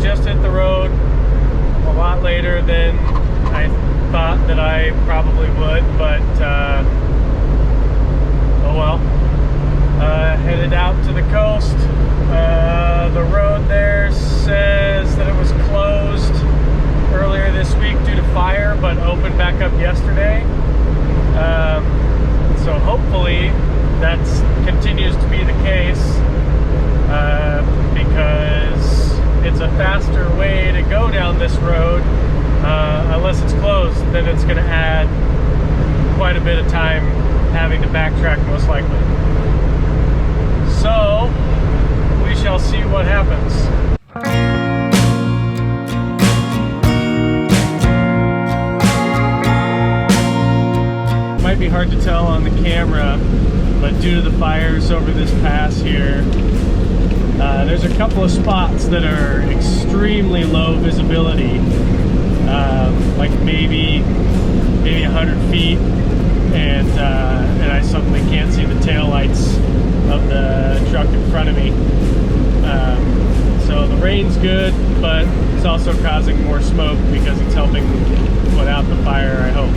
just hit the road a lot later than I thought that I probably would, but oh well. Headed out to the coast. The road there says that it was closed earlier this week due to fire, but opened back up yesterday. So hopefully that continues to be the case, because it's a faster way to go down this road. Unless it's closed, then it's going to add quite a bit of time having to backtrack, most likely. So we shall see what happens. Might be hard to tell on the camera, but due to the fires over this pass here, there's a couple of spots that are extremely low visibility, like maybe 100 feet, and I suddenly can't see the taillights of the truck in front of me. So the rain's good, but it's also causing more smoke because it's helping put out the fire, I hope.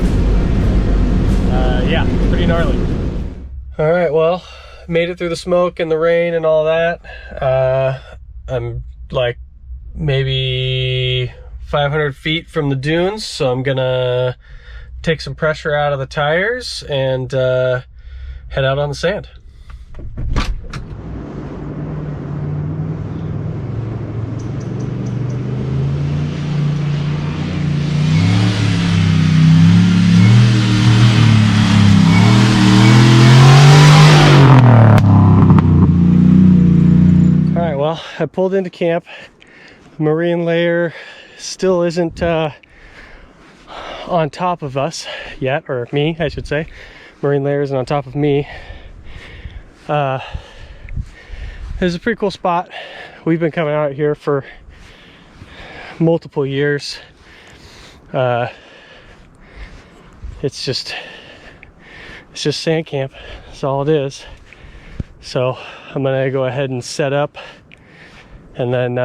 Yeah, pretty gnarly. All right, well, made it through the smoke and the rain and all that. I'm like maybe 500 feet from the dunes, so I'm gonna take some pressure out of the tires and head out on the sand. Well, I pulled into camp. Marine layer still isn't on top of us yet, or me, I should say. Marine layer isn't on top of me. It's a pretty cool spot. We've been coming out here for multiple years. It's just sand camp. That's all it is. So I'm gonna go ahead and set up, and then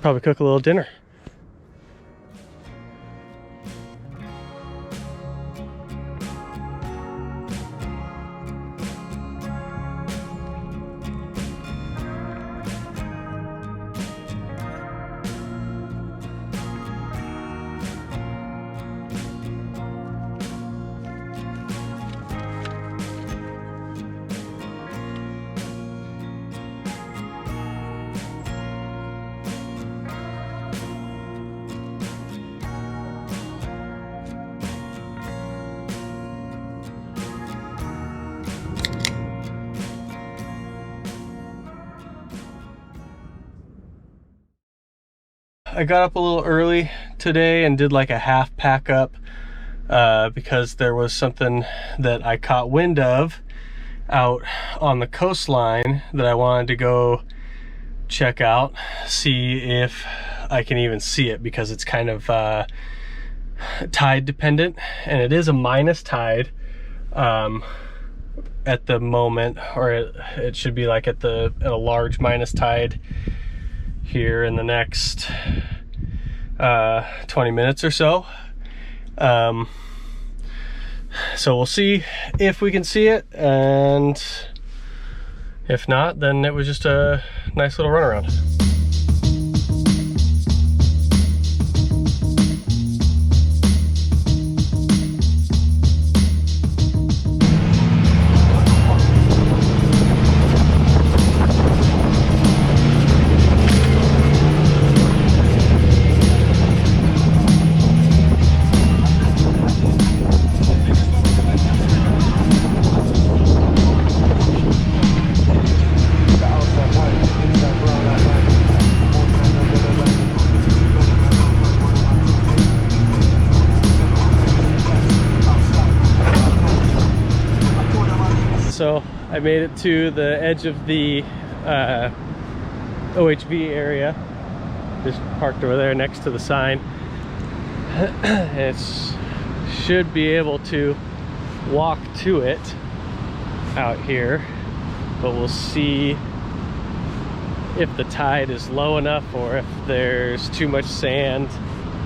probably cook a little dinner. I got up a little early today and did like a half pack up because there was something that I caught wind of out on the coastline that I wanted to go check out, see if I can even see it, because it's kind of tide dependent, and it is a minus tide at the moment, or it should be like at a large minus tide here in the next 20 minutes or so. So we'll see if we can see it, and if not, then it was just a nice little runaround. So I made it to the edge of the OHV area. Just parked over there next to the sign. It should be able to walk to it out here, but we'll see if the tide is low enough or if there's too much sand,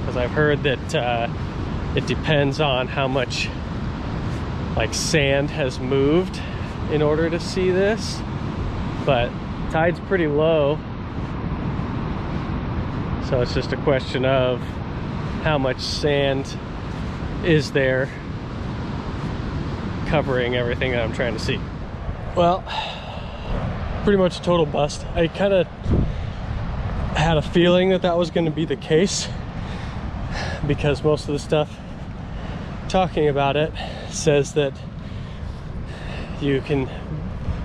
because I've heard that it depends on how much like sand has moved in order to see this. But tide's pretty low, so it's just a question of how much sand is there covering everything that I'm trying to see. Well, pretty much a total bust. I kind of had a feeling that that was going to be the case, because most of the stuff talking about it says that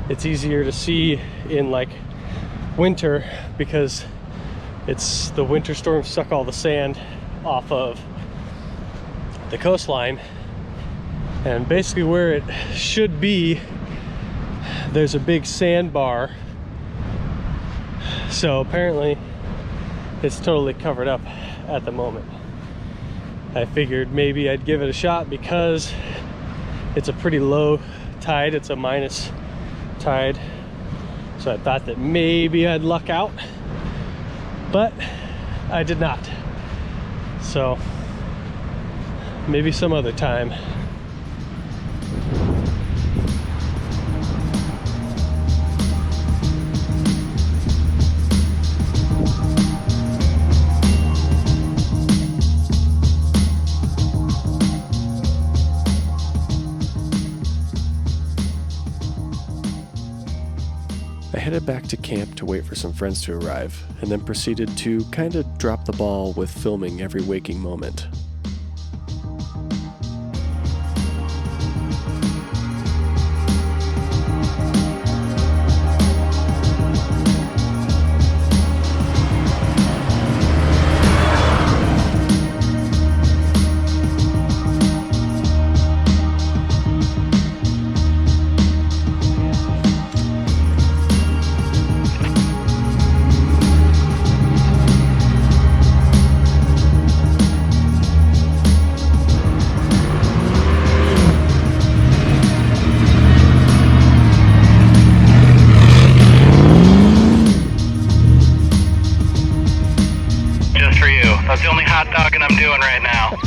it's easier to see in like winter, because the winter storms suck all the sand off of the coastline, and basically where it should be, there's a big sandbar, so apparently it's totally covered up at the moment. I figured maybe I'd give it a shot because it's a pretty low tide, it's a minus tide, so I thought that maybe I'd luck out, but I did not. So maybe some other time. I headed back to camp to wait for some friends to arrive, and then proceeded to kind of drop the ball with filming every waking moment. That's the only hot dogging I'm doing right now.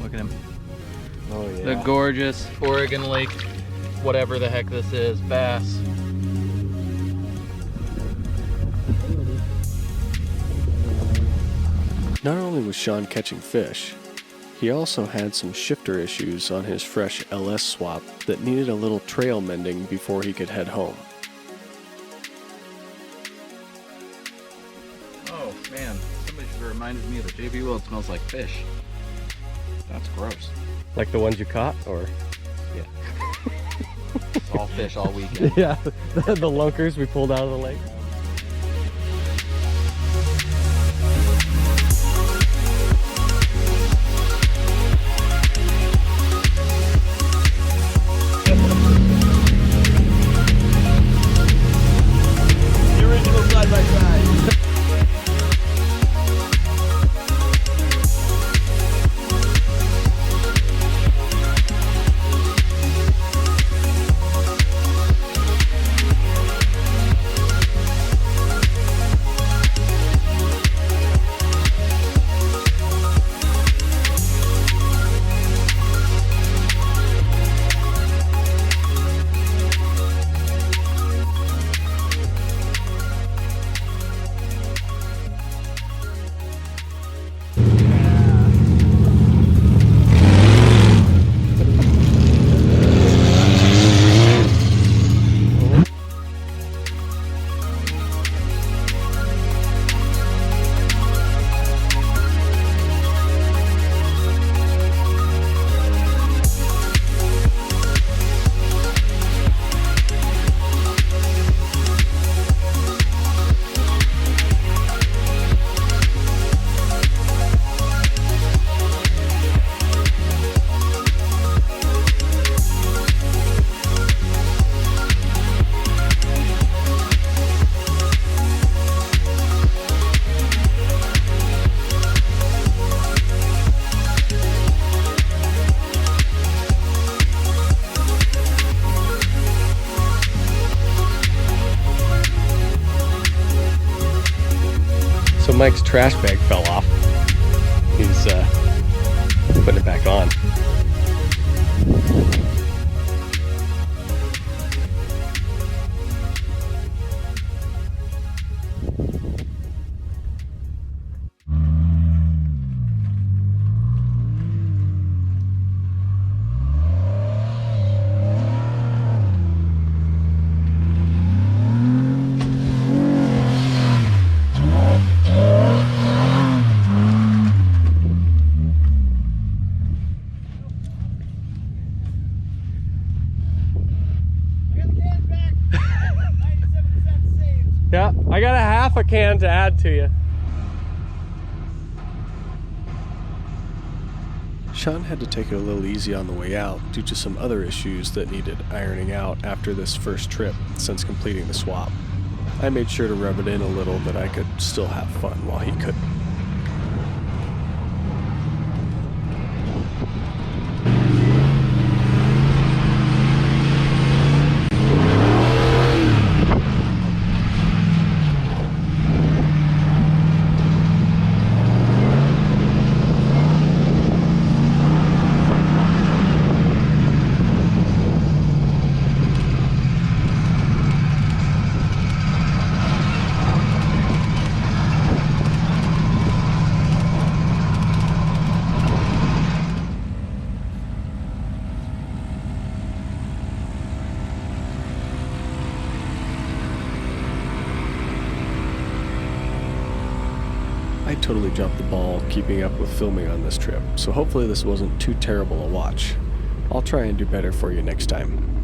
Look at him. Oh yeah. The gorgeous Oregon Lake, whatever the heck this is, bass. Not only was Sean catching fish, he also had some shifter issues on his fresh LS swap that needed a little trail mending before he could head home. Oh man, somebody should have reminded me that JB Weld smells like fish. That's gross. Like the ones you caught, or? Yeah. All fish all weekend. Yeah, the lunkers we pulled out of the lake. So Mike's trash bag fell off. He's putting it back on. Yeah, I got a half a can to add to you. Sean had to take it a little easy on the way out due to some other issues that needed ironing out after this first trip since completing the swap. I made sure to rub it in a little that I could still have fun while he couldn't. I totally dropped the ball keeping up with filming on this trip, so hopefully this wasn't too terrible a watch. I'll try and do better for you next time.